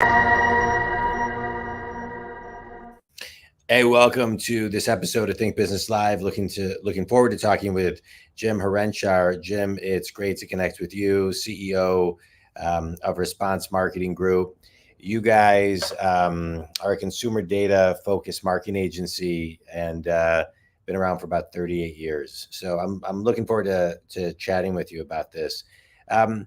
Hey, welcome to this episode of Think Business Live. Looking forward to talking with Jim Harenchar. Jim, it's great to connect with you, CEO of Response Marketing Group. You guys are a consumer data focused marketing agency and been around for about 38 years. So I'm looking forward to chatting with you about this. One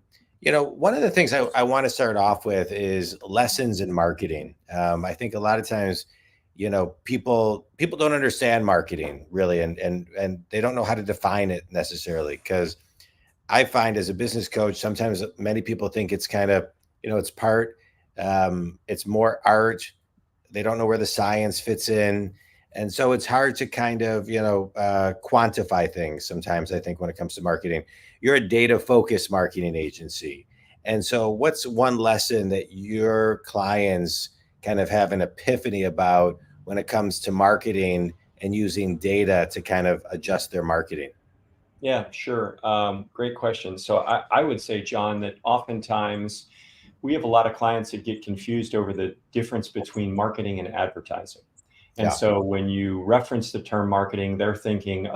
of the things I want to start off with is lessons in marketing. I think a lot of times, people don't understand marketing really, and they don't know how to define it necessarily. Because I find as a business coach, sometimes many people think it's kind of, it's more art. They don't know where the science fits in. And so it's hard to kind of, quantify things sometimes, I think, when it comes to marketing. You're a data focused marketing agency. And so what's one lesson that your clients kind of have an epiphany about when it comes to marketing and using data to kind of adjust their marketing? Yeah, sure. Great question. So I would say, John, that oftentimes we have a lot of clients that get confused over the difference between marketing and advertising. And Yeah. so when you reference the term marketing, they're thinking,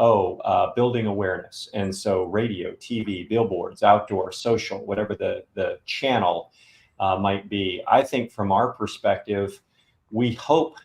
building awareness. And so radio, TV, billboards, outdoor, social, whatever the channel might be. I think from our perspective, we hope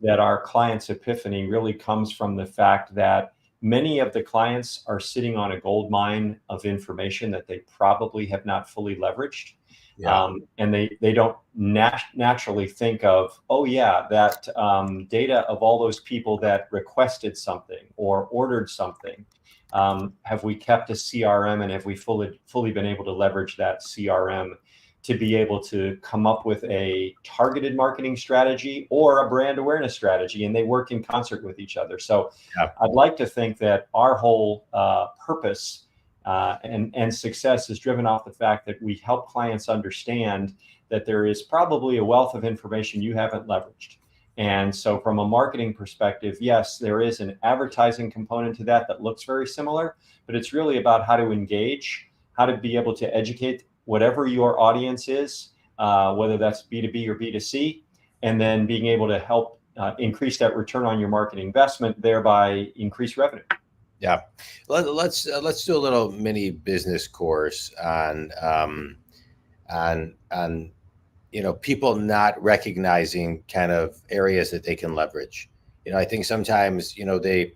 that our clients' epiphany really comes from the fact that many of the clients are sitting on a gold mine of information that they probably have not fully leveraged. Yeah. And they don't naturally think of, that data of all those people that requested something or ordered something. Have we kept a CRM, and have we fully been able to leverage that CRM to be able to come up with a targeted marketing strategy or a brand awareness strategy, and they work in concert with each other. So Yeah. I'd like to think that our whole purpose and success is driven off the fact that we help clients understand that there is probably a wealth of information you haven't leveraged. And so from a marketing perspective, yes, there is an advertising component to that looks very similar, but it's really about how to engage, how to be able to educate whatever your audience is, whether that's B2B or B2C, and then being able to help increase that return on your marketing investment, thereby increase revenue. Yeah, let's do a little mini business course on people not recognizing kind of areas that they can leverage. I think sometimes they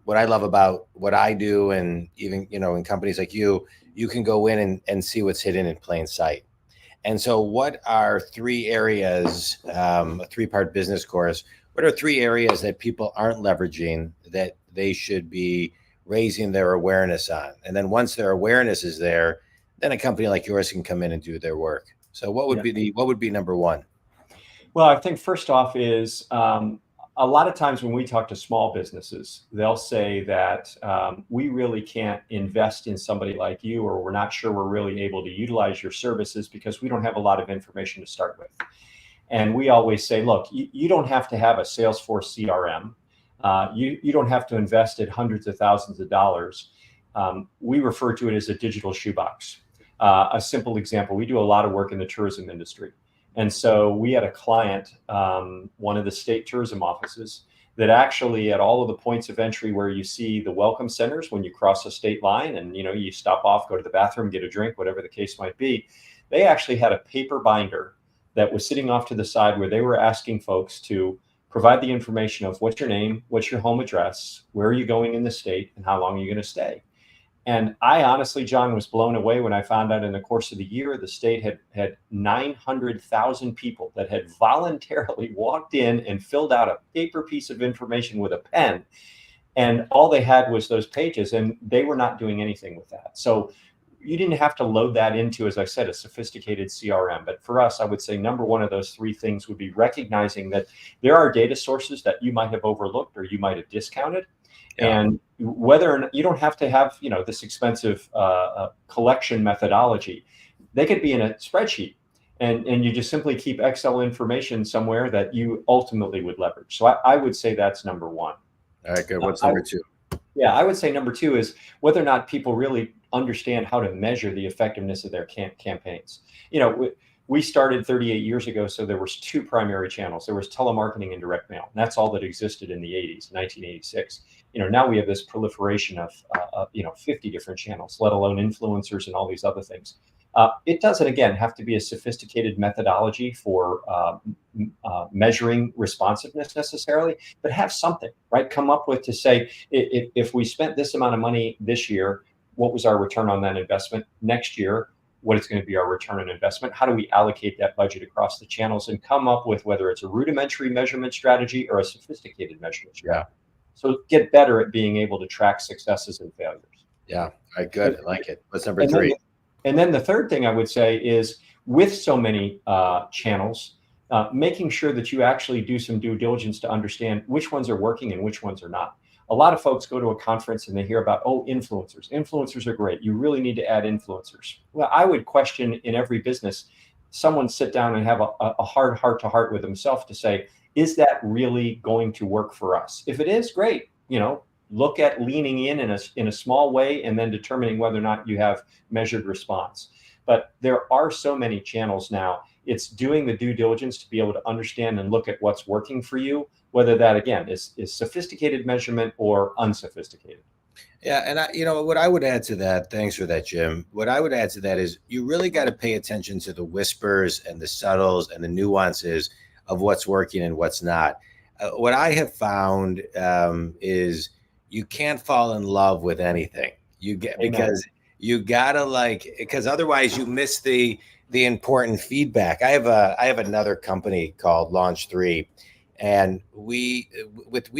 what I love about what I do, and even in companies like you can go in and see what's hidden in plain sight. And so what are three areas, a three-part business course, what are three areas that people aren't leveraging that they should be raising their awareness on? And then once their awareness is there, then a company like yours can come in and do their work. So what would be number one? Well, I think first off is a lot of times when we talk to small businesses, they'll say that we really can't invest in somebody like you, or we're not sure we're really able to utilize your services because we don't have a lot of information to start with. And we always say, look, you don't have to have a Salesforce CRM. You don't have to invest in hundreds of thousands of dollars. We refer to it as a digital shoebox. A simple example, we do a lot of work in the tourism industry. And so we had a client, one of the state tourism offices, that actually at all of the points of entry where you see the welcome centers when you cross a state line and you stop off, go to the bathroom, get a drink, whatever the case might be, they actually had a paper binder that was sitting off to the side where they were asking folks to provide the information of what's your name, what's your home address, where are you going in the state, and how long are you going to stay. And I honestly, John, was blown away when I found out in the course of the year, the state had 900,000 people that had voluntarily walked in and filled out a paper piece of information with a pen. And all they had was those pages, and they were not doing anything with that. So you didn't have to load that into, as I said, a sophisticated CRM. But for us, I would say number one of those three things would be recognizing that there are data sources that you might have overlooked or you might have discounted. Yeah. And whether or not you don't have to have, this expensive collection methodology, they could be in a spreadsheet, and you just simply keep Excel information somewhere that you ultimately would leverage. So I would say that's number one. All right, good. What's number two? Yeah, I would say number two is whether or not people really understand how to measure the effectiveness of their campaigns. we started 38 years ago, so there was two primary channels. There was telemarketing and direct mail. And that's all that existed in the 80s, 1986. Now we have this proliferation of 50 different channels, let alone influencers and all these other things. It doesn't, again, have to be a sophisticated methodology for measuring responsiveness necessarily, but have something, right? Come up with to say, if we spent this amount of money this year, what was our return on that investment? Next year, what is going to be our return on investment? How do we allocate that budget across the channels and come up with whether it's a rudimentary measurement strategy or a sophisticated measurement strategy? So get better at being able to track successes and failures. Yeah. All right, good. I like it. What's number three? And then the third thing I would say is, with so many channels, making sure that you actually do some due diligence to understand which ones are working and which ones are not. A lot of folks go to a conference and they hear about, oh, influencers. Influencers are great. You really need to add influencers. Well, I would question in every business, someone sit down and have a hard heart-to-heart with himself to say, is that really going to work for us? If it is, great. Look at leaning in a small way and then determining whether or not you have measured response. But there are so many channels now. It's doing the due diligence to be able to understand and look at what's working for you, whether that, again, is sophisticated measurement or unsophisticated. Yeah. And what I would add to that, thanks for that, Jim. What I would add to that is you really got to pay attention to the whispers and the subtles and the nuances of what's working and what's not. What I have found is you can't fall in love with anything because you gotta because otherwise you miss the important feedback. I have another company called Launch 3, and we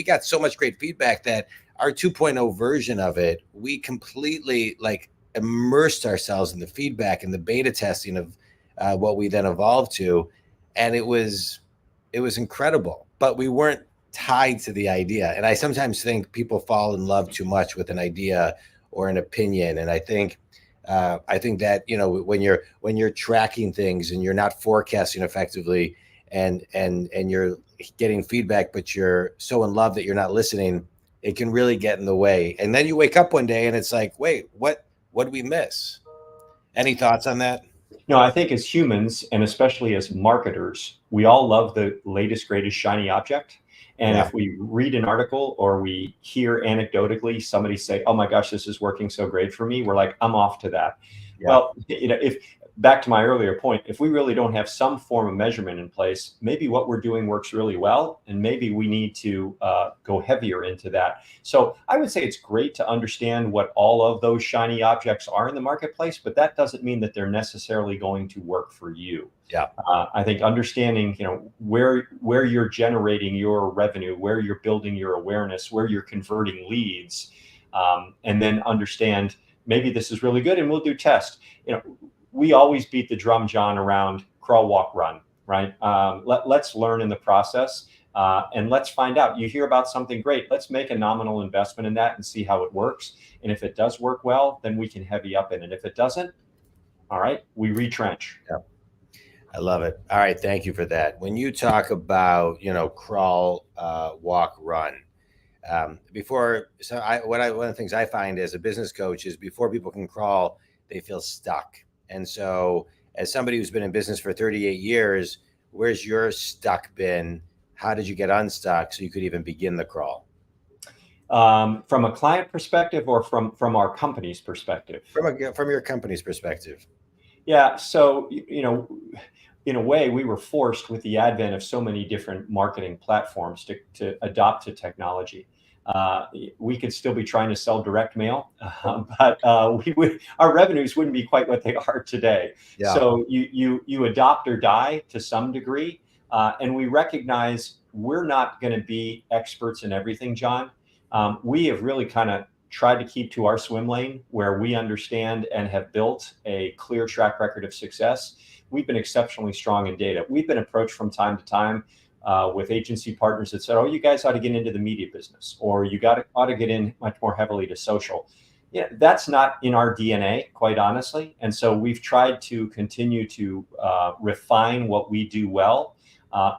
got so much great feedback that our 2.0 version of it, we completely immersed ourselves in the feedback and the beta testing of what we then evolved to, and it was incredible. But we weren't tied to the idea. And I sometimes think people fall in love too much with an idea or an opinion. And I think that, when you're tracking things and you're not forecasting effectively and you're getting feedback, but you're so in love that you're not listening, it can really get in the way. And then you wake up one day and it's like, wait, what did we miss? Any thoughts on that? No, I think as humans, and especially as marketers, we all love the latest, greatest shiny object. And if we read an article or we hear anecdotally somebody say, oh my gosh, this is working so great for me, we're like, I'm off to that. Yeah. Well, if back to my earlier point, if we really don't have some form of measurement in place, maybe what we're doing works really well, and maybe we need to go heavier into that. So I would say it's great to understand what all of those shiny objects are in the marketplace, but that doesn't mean that they're necessarily going to work for you. Yeah. I think understanding, where you're generating your revenue, where you're building your awareness, where you're converting leads, and then understand maybe this is really good and we'll do tests. We always beat the drum, John, around crawl, walk, run, right? Let's learn in the process, and let's find out. You hear about something great. Let's make a nominal investment in that and see how it works. And if it does work well, then we can heavy up in it. If it doesn't, all right, we retrench. Yeah. I love it. All right. Thank you for that. When you talk about, crawl, walk, run, one of the things I find as a business coach is before people can crawl, they feel stuck. And so as somebody who's been in business for 38 years, where's your stuck been? How did you get unstuck so you could even begin the crawl? From a client perspective or from our company's perspective? From your company's perspective. Yeah. So, in a way, we were forced with the advent of so many different marketing platforms to adopt to technology. We could still be trying to sell direct mail, but our revenues wouldn't be quite what they are today. Yeah. So you adopt or die to some degree, and we recognize we're not going to be experts in everything, John. We have really kind of tried to keep to our swim lane where we understand and have built a clear track record of success. We've been exceptionally strong in data. We've been approached from time to time with agency partners that said, oh, you guys ought to get into the media business, or you ought to get in much more heavily to social. Yeah, that's not in our DNA, quite honestly. And so we've tried to continue to refine what we do well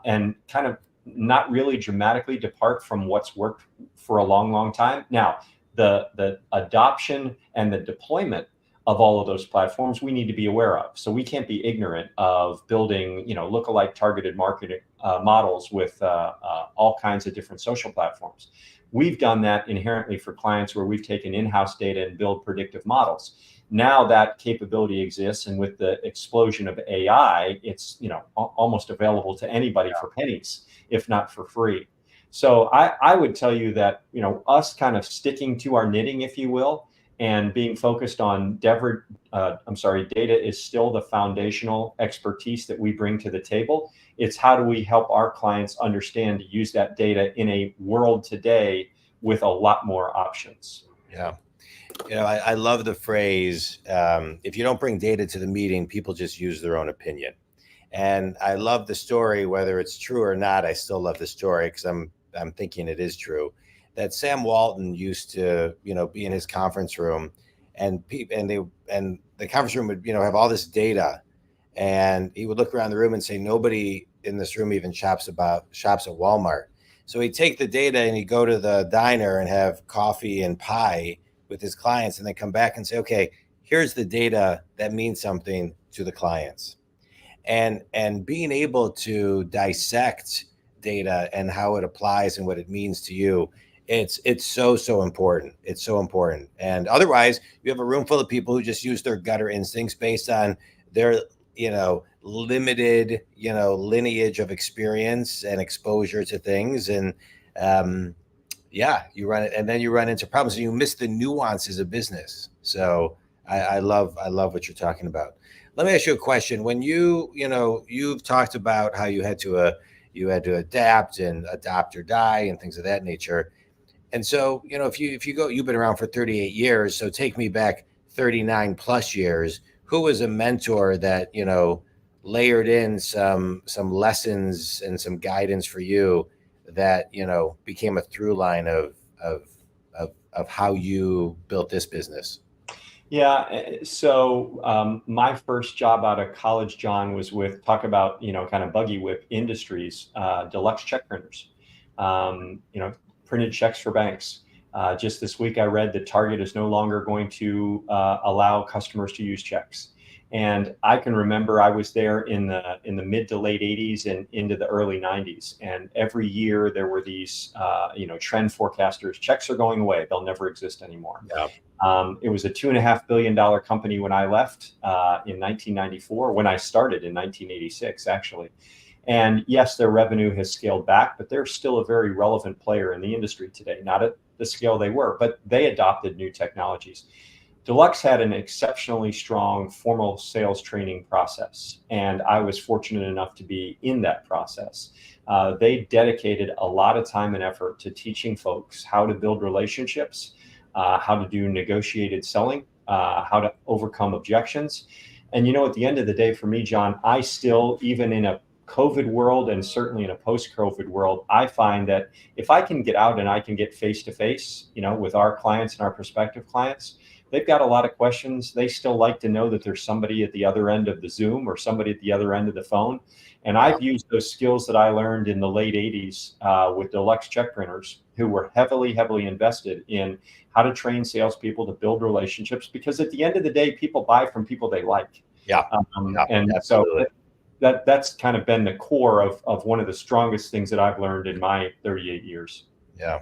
and kind of not really dramatically depart from what's worked for a long, long time. Now, the adoption and the deployment of all of those platforms we need to be aware of. So we can't be ignorant of building, lookalike targeted marketing models with all kinds of different social platforms. We've done that inherently for clients where we've taken in-house data and build predictive models. Now that capability exists, and with the explosion of AI, it's almost available to anybody for pennies, if not for free. So I would tell you that us kind of sticking to our knitting, if you will, and being focused on data is still the foundational expertise that we bring to the table. It's how do we help our clients understand to use that data in a world today with a lot more options. Yeah. I love the phrase, if you don't bring data to the meeting, people just use their own opinion. And I love the story, whether it's true or not. I still love the story because I'm thinking it is true, that Sam Walton used to, be in his conference room, and the conference room would, have all this data, and he would look around the room and say, nobody in this room even shops at Walmart. So he'd take the data and he'd go to the diner and have coffee and pie with his clients, and then come back and say, okay, here's the data that means something to the clients. And being able to dissect data and how it applies and what it means to you, it's so important. It's so important. And otherwise, you have a room full of people who just use their gutter instincts based on their limited lineage of experience and exposure to things. And you run it, and then you run into problems, and you miss the nuances of business. So I love what you're talking about. Let me ask you a question. When you've talked about how you had to adapt and adopt or die and things of that nature. And so, if you go, you've been around for 38 years. So take me back 39 plus years. Who was a mentor that, layered in some lessons and some guidance for you that, became a through line of how you built this business? Yeah. So my first job out of college, John, was with, talk about, kind of buggy whip industries, deluxe check printers, printed checks for banks. Just this week, I read that Target is no longer going to allow customers to use checks. And I can remember I was there in the mid to late 80s and into the early 90s. And every year there were these, trend forecasters. Checks are going away. They'll never exist anymore. Yeah. It was a $2.5 billion company when I left in 1994, when I started in 1986, actually. And yes, their revenue has scaled back, but they're still a very relevant player in the industry today, not at the scale they were, but they adopted new technologies. Deluxe had an exceptionally strong formal sales training process, and I was fortunate enough to be in that process. They dedicated a lot of time and effort to teaching folks how to build relationships, how to do negotiated selling, how to overcome objections. And, at the end of the day, for me, John, I still, even in a COVID world and certainly in a post-COVID world, I find that if I can get out and I can get face-to-face, with our clients and our prospective clients, they've got a lot of questions. They still like to know that there's somebody at the other end of the Zoom or somebody at the other end of the phone. And I've used those skills that I learned in the late 80s with deluxe check printers, who were heavily invested in how to train salespeople to build relationships, because at the end of the day, people buy from people they like. Yeah. And absolutely. So that's kind of been the core of one of the strongest things that I've learned in my 38 years. Yeah.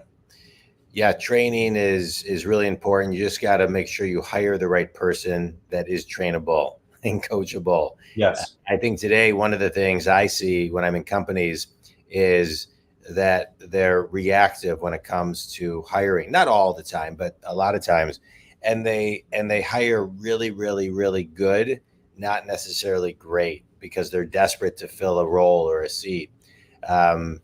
Yeah. Training is really important. You just got to make sure you hire the right person that is trainable and coachable. Yes. I think today, one of the things I see when I'm in companies is that they're reactive when it comes to hiring, not all the time, but a lot of times. And they hire really, really, really good, not necessarily great, because they're desperate to fill a role or a seat. And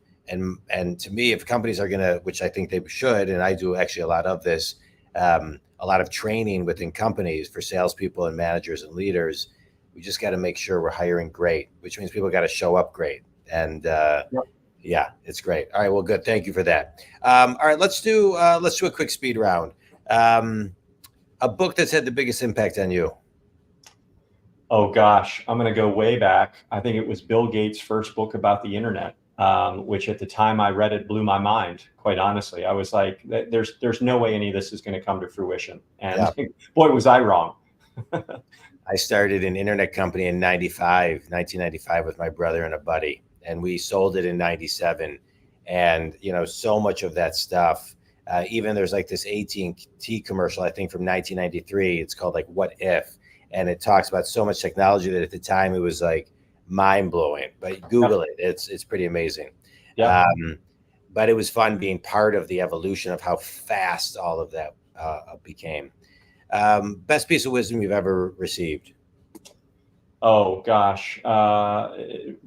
to me, if companies are going to, which I think they should, and I do actually a lot of this, a lot of training within companies for salespeople and managers and leaders, we just got to make sure we're hiring great, which means people got to show up great. And yeah, it's great. All right, well, good. Thank you for that. All right, let's do a quick speed round. A book that's had the biggest impact on you. Oh gosh, I'm going to go way back. I think it was Bill Gates' first book about the internet, which at the time I read it blew my mind. Quite honestly, I was like, "There's no way any of this is going to come to fruition." And boy, was I wrong. I started an internet company in 1995 with my brother and a buddy, and we sold it in 97. And, so much of that stuff, even there's like this AT&T commercial, I think from 1993, it's called like What If? And it talks about so much technology that at the time it was like mind blowing, but Google it. It's pretty amazing. Yeah. But it was fun being part of the evolution of how fast all of that became. Best piece of wisdom you've ever received? Oh gosh, probably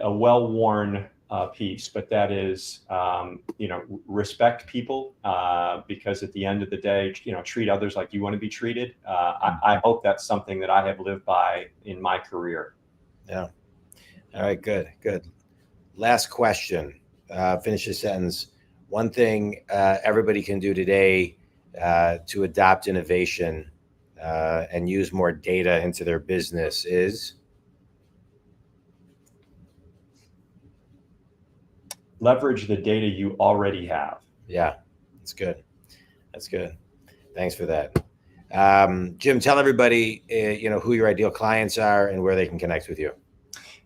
a well-worn piece, but that is, respect people, because at the end of the day, treat others like you want to be treated. I hope that's something that I have lived by in my career. Yeah. All right. Good. Last question. Finish the sentence. One thing everybody can do today to adopt innovation and use more data into their business is? Leverage the data you already have. Yeah, that's good. Thanks for that. Jim, tell everybody, who your ideal clients are and where they can connect with you.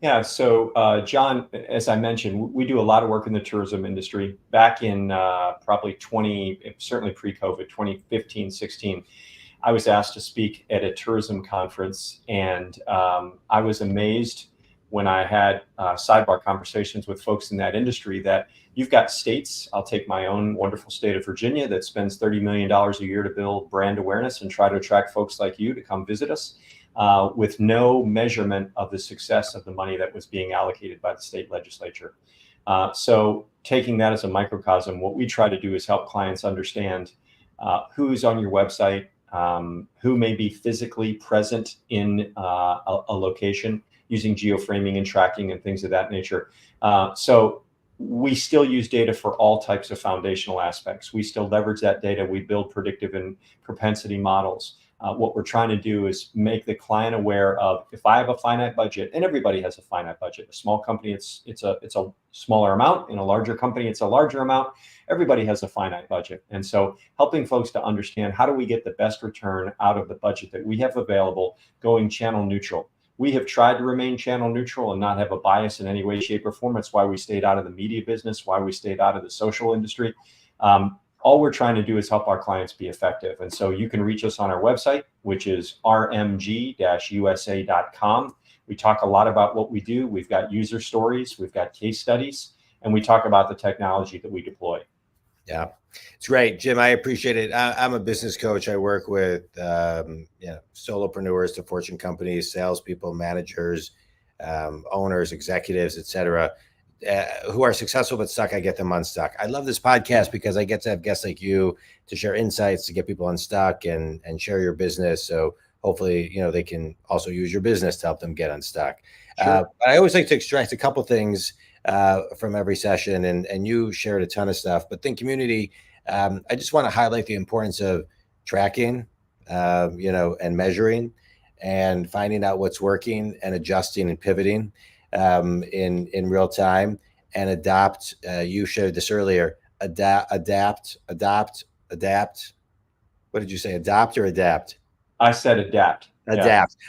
Yeah, so John, as I mentioned, we do a lot of work in the tourism industry. Back in probably certainly pre-COVID, 2015, 16, I was asked to speak at a tourism conference, and I was amazed when I had sidebar conversations with folks in that industry that you've got states, I'll take my own wonderful state of Virginia, that spends $30 million a year to build brand awareness and try to attract folks like you to come visit us, with no measurement of the success of the money that was being allocated by the state legislature. So taking that as a microcosm, what we try to do is help clients understand who's on your website, who may be physically present in a location, using geoframing and tracking and things of that nature. So we still use data for all types of foundational aspects. We still leverage that data. We build predictive and propensity models. What we're trying to do is make the client aware of, if I have a finite budget, and everybody has a finite budget. A small company, it's a smaller amount. In a larger company, it's a larger amount. Everybody has a finite budget. And so helping folks to understand, how do we get the best return out of the budget that we have available, going channel neutral. We have tried to remain channel neutral and not have a bias in any way, shape, or form. That's why we stayed out of the media business, why we stayed out of the social industry. All we're trying to do is help our clients be effective. And so you can reach us on our website, which is rmg-usa.com. We talk a lot about what we do. We've got user stories, we've got case studies, and we talk about the technology that we deploy. Yeah, it's great, Jim. I appreciate it. I'm a business coach. I work with solopreneurs to Fortune companies, salespeople, managers, owners, executives, etc., who are successful but stuck. I get them unstuck. I love this podcast because I get to have guests like you to share insights, to get people unstuck and share your business. So hopefully, they can also use your business to help them get unstuck. Sure. I always like to extract a couple things from every session, and you shared a ton of stuff. But Think Community, I just want to highlight the importance of tracking, and measuring, and finding out what's working and adjusting and pivoting in real time, and adopt. You shared this earlier. Adapt. What did you say? Adopt or adapt? I said adapt.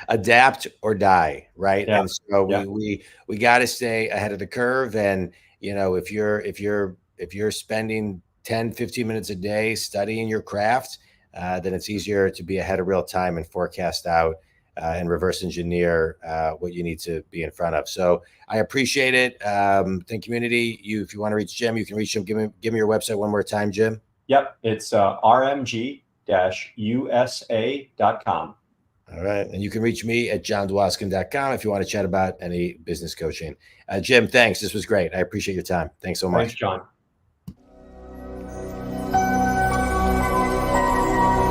Adapt or die, right? Yeah. And so we got to stay ahead of the curve. And if you're spending 10, 15 minutes a day studying your craft, then it's easier to be ahead of real time and forecast out and reverse engineer what you need to be in front of. So I appreciate it. Think Community, if you want to reach Jim, you can reach him. Give me your website one more time, Jim. Yep, it's rmg-usa.com. All right. And you can reach me at jondwoskin.com if you want to chat about any business coaching. Jim, thanks. This was great. I appreciate your time. Thanks so much. Thanks, John.